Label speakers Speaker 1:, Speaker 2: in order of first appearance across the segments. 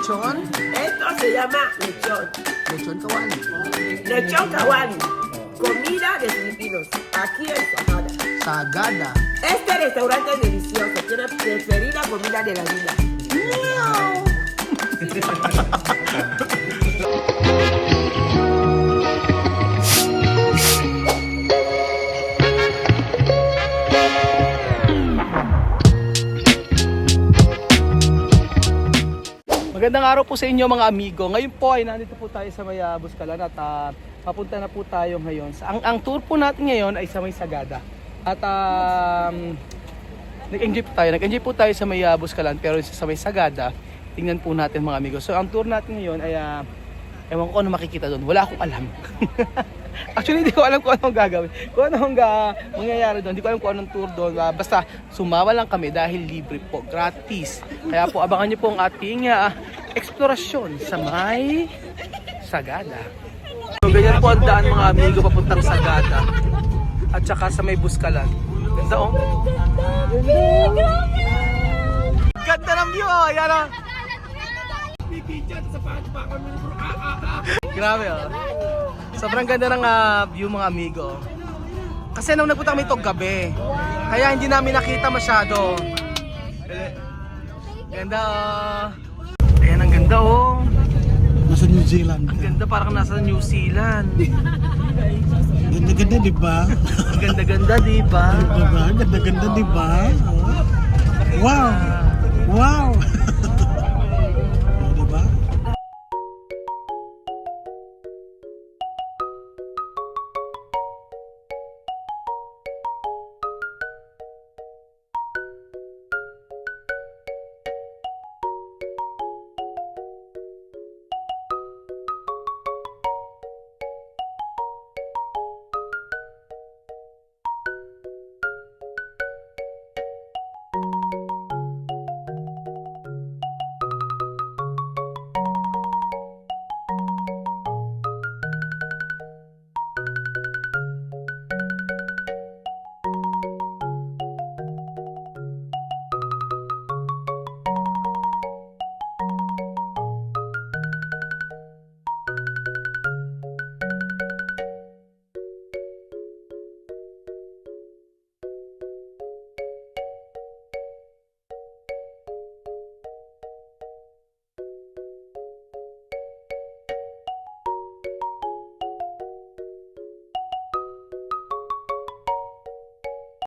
Speaker 1: lechon.
Speaker 2: Esto se llama lechón.
Speaker 1: Lechon kawali.
Speaker 2: Lechón kawali. Comida de filipinos. Aquí en Sagada.
Speaker 1: Sagada.
Speaker 2: Este restaurante es delicioso. Tiene preferida comida de la vida.
Speaker 3: Magandang araw po sa inyo mga amigo. Ngayon po ay nandito po tayo sa may Buskalan at papunta na po tayo ngayon. Ang tour po natin ngayon ay sa may Sagada. At nag-enjoy po tayo sa may Buskalan, pero sa may Sagada, tingnan po natin mga amigo. So ang tour natin ngayon ay ewan ko ano makikita doon. Wala akong alam. Actually, hindi ko alam kung anong gagawin. Kung anong mangyayari doon. Hindi ko alam kung anong tour doon. Basta sumama lang kami dahil libre po, gratis. Kaya po abangan niyo po ang ating eksplorasyon sa may Sagada. So ganyan po ang daan mga amigo papuntang Sagada. At saka sa may Buskalan. Ganda oh. Ganda ng view oh. Yan oh. Grabe oh. Sobrang ganda ng view mga amigo. Kasi nung nagpunta kami ito gabi, kaya hindi namin nakita masyado. Ganda oh. Ayan ang ganda oh.
Speaker 1: Nasa New Zealand.
Speaker 3: Ang ganda parang nasa New Zealand.
Speaker 1: Ganda-ganda, di ba?
Speaker 3: Ang ganda-ganda, di ba?
Speaker 1: Diba? Ganda-ganda, di ba? Wow! Wow! Di ba?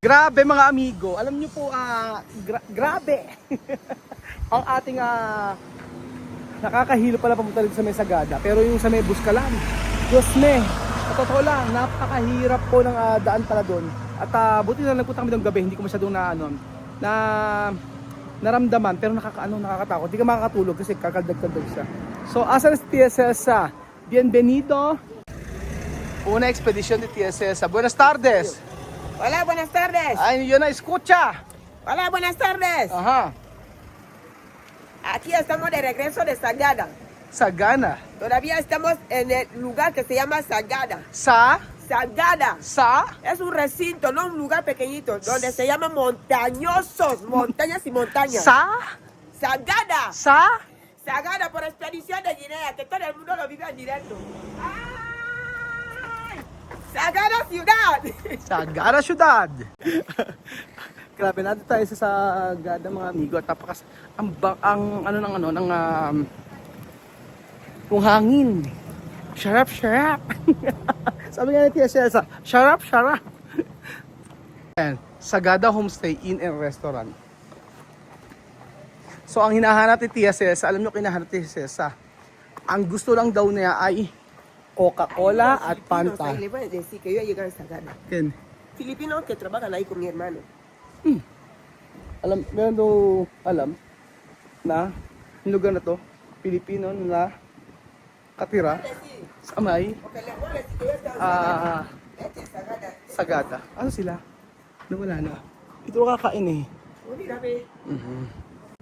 Speaker 3: Grabe mga amigo, alam nyo po, grabe ang ating nakakahilo pala papunta dito sa may Sagada, pero yung sa may Buskalan, Diyos me, at totoo lang, napakahirap po ng daan pala doon. At buti na nagpunta kami doon gabi, hindi ko masyadong naramdaman, pero nakakatakot, hindi ka makakatulog kasi kakaldag-kaldag siya. So, asan si Tia Cesa? Bienvenido. Una expedition de Tia Cesa. Buenas tardes.
Speaker 2: Hola, buenas tardes.
Speaker 3: Ay, yo na escucha.
Speaker 2: Hola, buenas tardes.
Speaker 3: Ajá.
Speaker 2: Aquí estamos de regreso de Sagada.
Speaker 3: Sagana.
Speaker 2: Todavía estamos en el lugar que se llama Sagada. Sagada. Es un recinto, no un lugar pequeñito, donde se llama montañosos, montañas y montañas. Sagada. Sagada por expedición de Guinea, que todo el mundo lo vive en directo. ¡Ay! Sagada Ciudad.
Speaker 3: Sagada Ciudad. Grabe, natin tayo sa Sagada mga amigo. At tapakas yung hangin. Sharap. Sabi nga ni Tia Cesa, sharap. Ayan, Sagada Homestay Inn and Restaurant. So ang hinahanap ni Tia Cesa, alam nyo hinahanap ni Tia Cesa, ang gusto lang daw niya ay Coca-Cola at Fanta.
Speaker 2: Le voy a decir que yo voy a llegar a Sagada.
Speaker 3: Ken,
Speaker 2: Filipinos que trabajan ahí con mi hermano.
Speaker 3: meron daw alam na yung lugar na to, Pilipino na katira sa may Sagada. Ano sila? Nawala na. Ito kakain eh.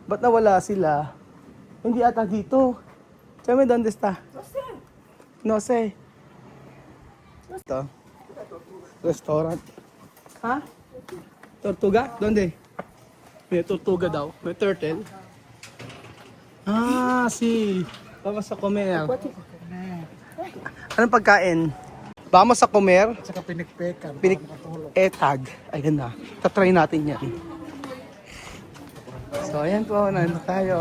Speaker 3: Ba't nawala sila? Hindi ata dito. Sabi, ¿dónde está? No sé. Ito. Restaurant. Ha? Tortuga? ¿Dónde? May tortuga daw. May turtle. Ah, si. Vamos sa comer. Anong pagkain? Vamos sa comer.
Speaker 1: Saka pinikpekan.
Speaker 3: Etag. Ayan na. Tatry natin yan. So, ayan po. Nandito tayo.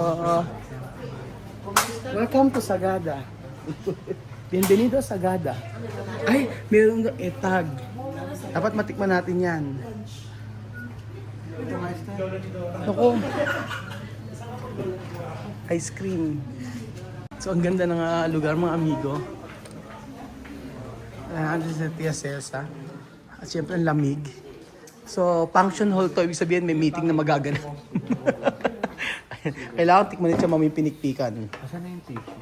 Speaker 3: Welcome to Sagada. Bienvenido Sagada. Ay, meron ng etag. Dapat matikman natin yan. Ako. Ice cream. So, ang ganda ng lugar mga amigo. Andun sa Tia Celsa. At syempre ang lamig. So, function hall to. Ibig sabihin may meeting na magaganap. Kailangan tikman siya maming pinikpikan.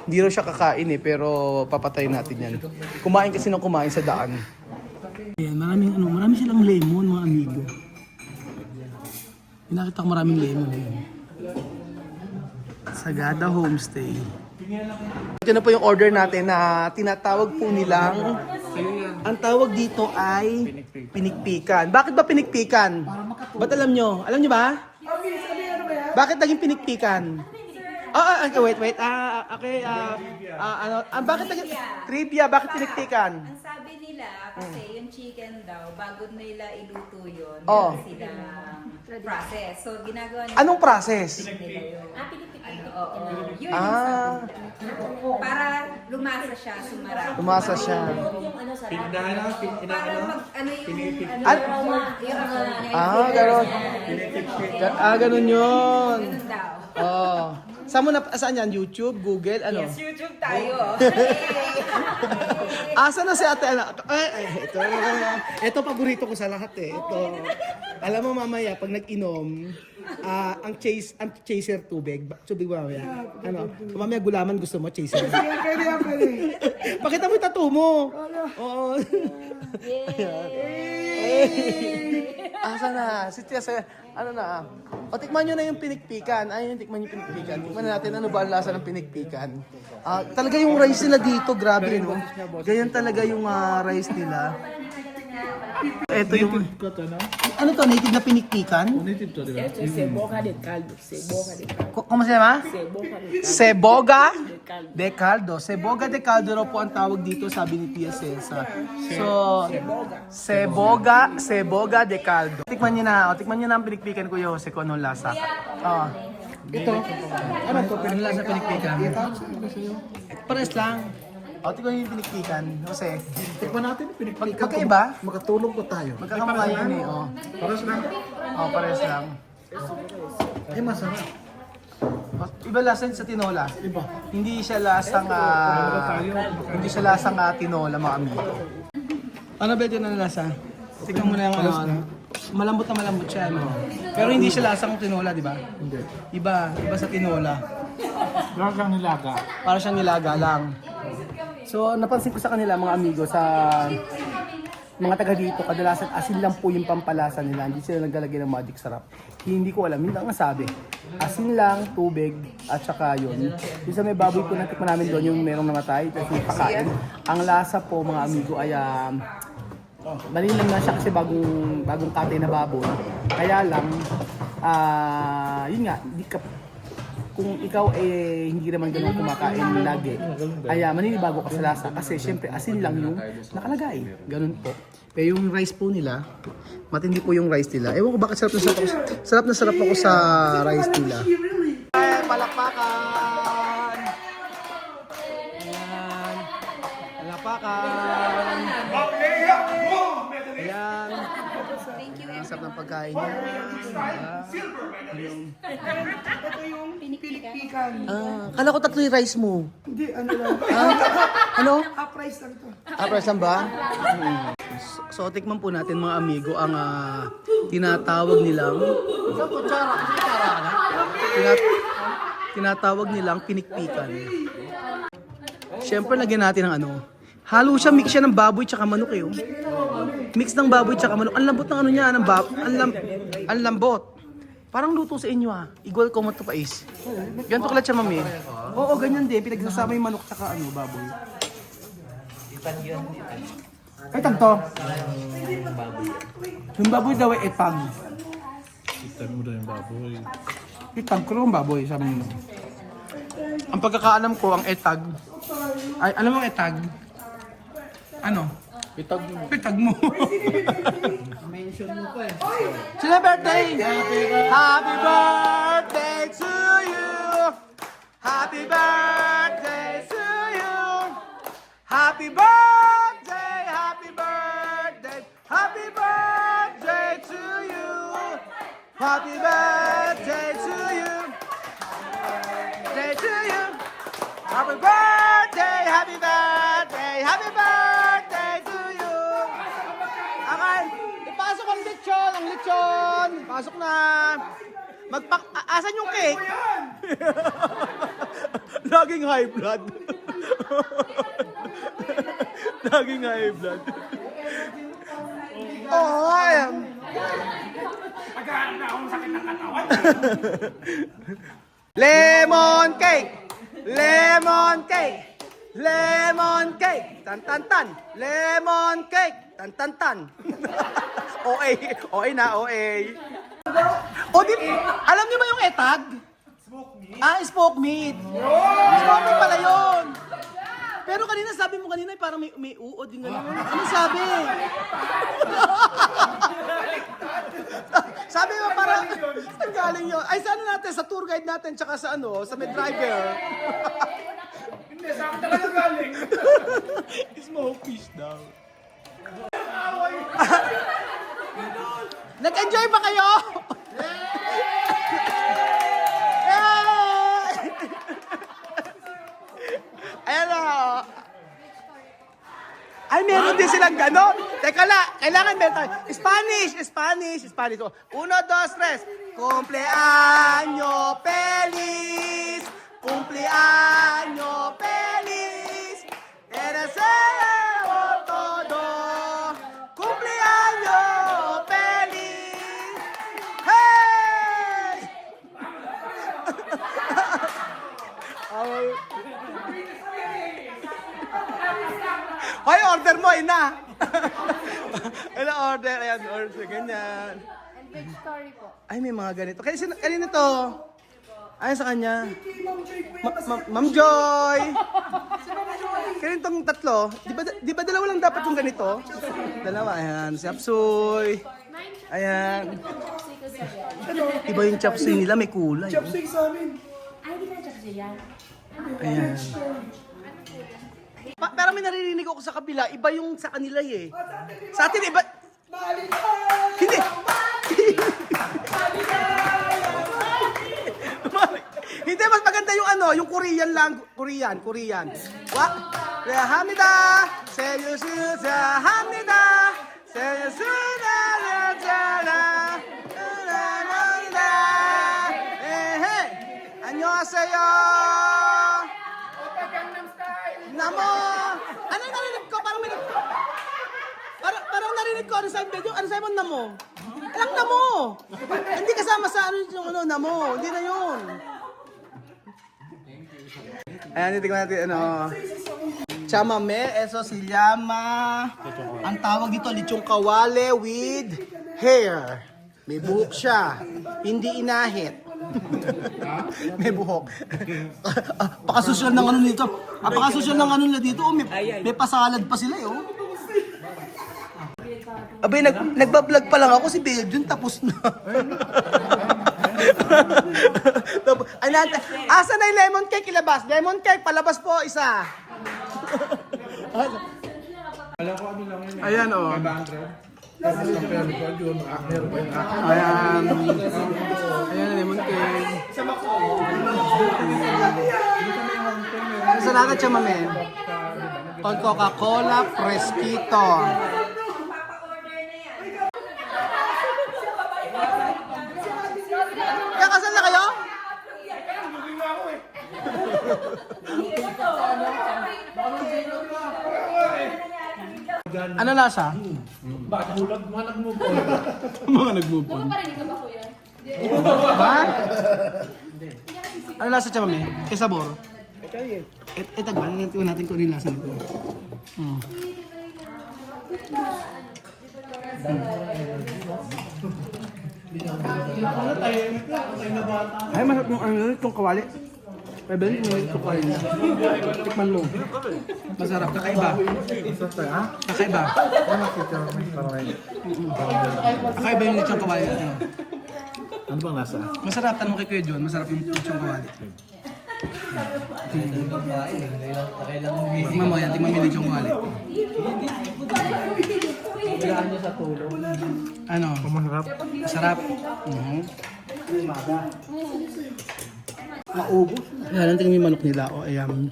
Speaker 3: Hindi raw siya kakain pero papatayin natin yan. Kumain kasi nung kumain sa daan. Ayan, marami silang lemon mga amigo. Nakita ko maraming lemon. Sagada Homestay. Ito na po yung order natin na tinatawag po nilang, ang tawag dito ay pinikpikan. Bakit ba pinikpikan? Ba't alam nyo? Alam nyo ba? Bakit naging pinikpikan? Wait. Okay. Bakit naging trivia? Bakit pinikpikan?
Speaker 4: Ang sabi nila, kasi yung chicken daw, bago nila iluto yun,
Speaker 3: Oh.
Speaker 4: meron silang process. So, ginagawa nila.
Speaker 3: Anong process?
Speaker 4: Nila yun. Oo. Yun yung
Speaker 3: Ah,
Speaker 4: para lumasa siya, sumarap.
Speaker 3: umasa siya.
Speaker 4: Para mag, ano yung,
Speaker 3: Ganun yun.
Speaker 4: ganun daw.
Speaker 3: Oh. Saan yan? YouTube? Google? Ano?
Speaker 4: Yes, YouTube tayo.
Speaker 3: Asa na si ate? Ito paborito ko sa lahat Ito. Alam mo mamaya, pag nag-inom, ang chaser tubig. Tubig ba mamaya? Ano? Mamaya gulaman gusto mo, chaser. Pakita mo yung tattoo mo. Oo. Asa na? Si Tia, ano na? O, tikman nyo na yung pinikpikan. Ayun, tikman yung pinikpikan. Tikman na natin ano ba ang lasa ng pinikpikan. Talaga yung rice nila dito, grabe, no? Ganyan talaga yung rice nila. Ito yung... Ano to? Native na pinikpikan?
Speaker 5: Esto es ceboga de caldo, ceboga de caldo,
Speaker 3: ¿Cómo se llama?
Speaker 5: ceboga de caldo.
Speaker 3: Seboga de caldo raw po ang tawag dito, sabi ni Tia Celsa. So, seboga de caldo. Tikman niyo na, tikman niyo na ang pinikpikan ko Jose kung anong lasa. Ito, ano to? Anong lasa pinikpikan? Pares lang. Tikman niyo yung pinikpikan, Jose.
Speaker 1: Tikman natin pinikpikan.
Speaker 3: Magkaiba?
Speaker 1: Makatulog pa tayo.
Speaker 3: Magkakamay yun
Speaker 1: Paras lang.
Speaker 3: Pares lang.
Speaker 1: Masarap.
Speaker 3: Iba lasa sa tinola.
Speaker 1: Iba.
Speaker 3: Hindi siya lasang tinola mga amigo. Ano ba yun ang lasa? Tingnan mo na yung malambot na malambot siya, no? Pero hindi siya lasang tinola, di ba?
Speaker 1: Hindi.
Speaker 3: Iba sa tinola.
Speaker 1: Lagang nilaga.
Speaker 3: Para siyang nilaga lang. So, napansin ko sa kanila mga amigo, sa mga taga dito, kadalasan asin lang po yung pampalasa nila. Hindi sila naglalagay ng magic sarap. Hindi ko alam, hindi lang nasabi. Asin lang, tubig, at saka yun. Yung sa may baboy po natikman namin doon, yung merong namatay, tapos yung pakain. Ang lasa po mga amigo ay malilang na siya kasi bagong katay na baboy. Kaya lang, yun nga, kung ikaw hindi naman ganun kumakain lagi, ay maninibago ka sa lasa kasi syempre asin lang yung nakalagay. Ganun po. Pero yung rice po nila, matindi po yung rice nila. Ewan ko bakit sarap na sarap ako sa rice nila. Ay, palakpakan! Ayan. Palakpakan! Ayan. Ang sarap ng pagkain niya. Kala ko tatlo yung rice mo.
Speaker 1: Hindi, ano lang.
Speaker 3: Ano?
Speaker 1: Half price lang to.
Speaker 3: Price lang ba? So, tikman po natin mga amigo ang tinatawag nilang tinatawag nilang pinikpikan. Siyempre, lagyan natin ng ano. Halo siya, mix siya ng baboy tsaka manok eh. Mix ng baboy tsaka manok. Ang lambot ng ano niya, ang lambot. Parang luto sa inyo Igual ko mo to pais. Ganito kalat siya, mami. Oo, ganyan din. Pinagsasama yung manok tsaka baboy. Ay, tanto. Yung baboy daw ay etag.
Speaker 1: Itan mo daw yung baboy.
Speaker 3: Etag ko yung baboy, sabi nyo. Ang pagkakaalam ko, ang etag. Ay, alam mo ang etag? Ano?
Speaker 1: Pitag mo.
Speaker 3: Pitag mo.
Speaker 1: Mention mo pa eh.
Speaker 3: Sila birthday! Happy birthday to you! Happy birthday to you! Happy birthday! Happy birthday! Happy birthday to you! Happy birthday to you! Birthday to you! Happy birthday! Happy birthday! Happy birthday to you! Okay, ipasok ang lechon! Ang lechon! Pasok na! Asan yung cake? Laging high blood. Laging high blood. Oh, ayan.
Speaker 1: Nagkaroon na akong sakit ng katawan.
Speaker 3: Lemon cake! Lemon cake! Lemon cake! Tan tan tan! Lemon cake! Tan tan tan! OA! OA na, OA! O di, alam niyo ba yung etag? Smoke meat? Ah, smoke meat! Smoke meat pala yun! Pero kanina sabi mo kanina parang may uod yung gano'n. Ano sabi? Sabi mo parang, ang galing yun. Ay, sa ano natin, sa tour guide natin, tsaka sa ano, sa may driver.
Speaker 1: Hindi, sa akin talaga galing.
Speaker 3: Smoke fish daw. Nag-enjoy ba kayo? Ayan o. Ay, meron din silang gano'n. Teka la, kailangan meron tayo. Spanish, Spanish, Spanish. Oh, 1, 2, 3. Cumpleaños feliz. Cumpleaños feliz. Te deseo todo. Cumpleaños feliz. Hey! Hoy, order mo, ina! Ano order? Ayan, order, ganyan.
Speaker 6: And big story po.
Speaker 3: Ay, may mga ganito. Kanina to. Ay, sa kanya. Ma'am Joy! Kanina tong tatlo. Di ba dalawa lang dapat yung ganito? Dalawa, ayan. Si Apsoy. Ayan. Iba yung chapsuy nila, may kulay.
Speaker 1: Chopstick sa amin.
Speaker 3: Ayan. Pero may naririnig ako sa kabila, iba yung sa kanila eh. Sa atin iba... Hindi! Hindi, mas maganda yung ano, yung Korean lang. Korean. What? Hamnida! Seyusuza Hamnida! Seyusuza Hamnida! Hey! Annyeonghaseyo! Namo! Ano yung narinig ko? Parang may... Parang narinig ko, ano sabi mo? Ano sabi mo, namo? Alang namo! Hindi kasama sa ano yung ano, namo. Hindi na yun. Ayan, titignan natin, ano. Chamame, eso si llama. Ang tawag dito, lichong kawale with hair. May buhok siya. Hindi inahit. May buhok. Pakasosyal ng ano nito. Pakasosyal ng ano nila dito. Oh, may pasalad pa sila eh. Oh. Abay, nagbablog pa lang ako si Belgium, tapos na. Asa na yung lemon cake ilabas? Lemon cake, palabas po, isa.
Speaker 1: Alam ko ano lang yun.
Speaker 3: Ayan, oh.
Speaker 1: 500. Meron pa yung
Speaker 3: Ayan. Ayan, lemon cake. Sa lahat siya, mami. Con Coca-Cola Fresquito. Kaya kasal na kayo? Ano lasa?
Speaker 1: Bakit bulag mga nag-move on?
Speaker 3: Mga nag-move on.
Speaker 6: Parinig ka ba kuya?
Speaker 3: Ba? Ano lasa siya, mami? Kay sabor? Tagban, tingnan natin kung ano yung lasa nito. Ay, masarap yung ano, itong kawali. Ay, Ben, may kukain. Tikman mo. Masarap, kakaiba. Kakaiba. Kakaiba yung lechong kawali.
Speaker 7: Ano bang nasa?
Speaker 3: Masarap, tanong kay Kuya John, masarap yung lechong kawali. Tingnan mo yan, tingnan mo yung lechong kawali. Ano?
Speaker 7: Masarap.
Speaker 3: Masarap. Maubos. Yan, tingnan mo yung manok nila. O, ayan.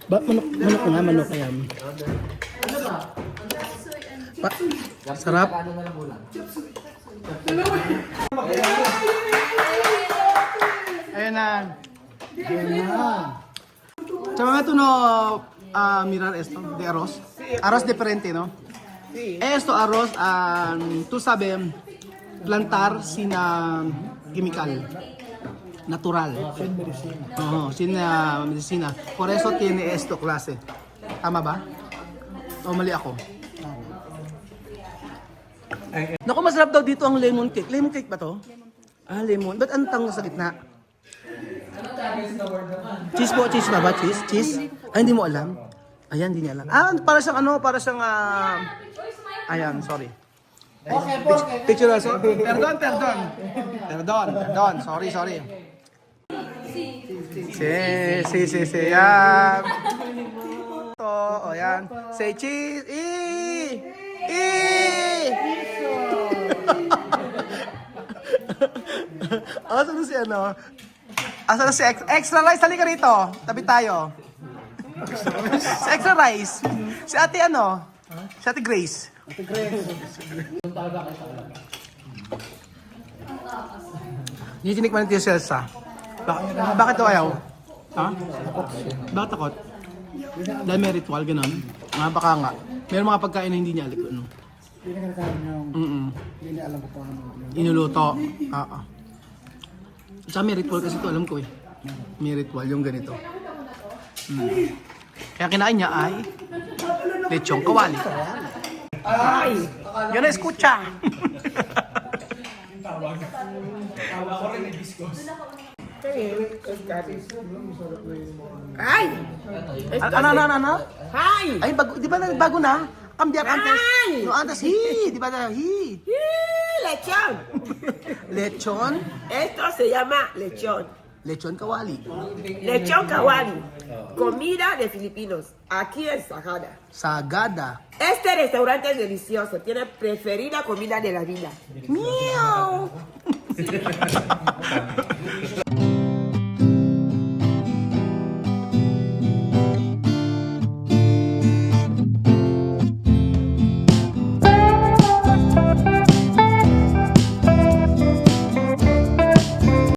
Speaker 3: Manok ko nga, manok. Ayan. Sarap. Ayan na. Sa mga ito no, mirar esto, de arroz. Arroz diferente, no? Esto arroz, tú sabes, plantar sin chemical. Natural. Oo, sin medicina. Por eso tiene esto klase. Tama ba? O mali ako? Naku, masarap daw dito ang lemon cake. Lemon cake ba to? Lemon. Ba't ang tango sa gitna? Cheese po, cheese ba? Cheese? Cheese? Ay, hindi mo alam? Ayan, hindi niya alam. Para siyang para siyang, ayan, sorry. Picture also? Perdon. Sorry. Si. Yan. O, yan. Say cheese. Asan na si ano? Asan na si extra rice? Halika rito. Tabi tayo. Si extra rice. Si ate ano? Si ate Grace. Hindi tinikman natin yung Celsa. Bakit ito ayaw? Ha? Bakit takot? Dahil may ritual, gano'n. Baka nga. Meron mga pagkain na hindi niya alam. Ano?
Speaker 7: Hindi na kinakain yung... Hindi niya alam kung paano.
Speaker 3: Inuluto. Tsaka may ritual kasi ito, alam ko eh. May ritual yung ganito. Kaya kinain niya ay lechong kawali. Ay! Yun na escucha!
Speaker 2: ¡Ay!
Speaker 3: Ano?
Speaker 2: ¡Ay!
Speaker 3: Ay, di ba bago na? Cambiar antes.
Speaker 2: Ay!
Speaker 3: No, antes, di ba na,
Speaker 2: ¡Lechón!
Speaker 3: Lechon?
Speaker 2: Esto se llama lechón.
Speaker 3: Lechon kawali.
Speaker 2: Lechón kawali. Comida de filipinos. Aquí en Sagada.
Speaker 3: Sagada.
Speaker 2: Este restaurante es delicioso. Tiene preferida comida de la vida.
Speaker 3: Meow!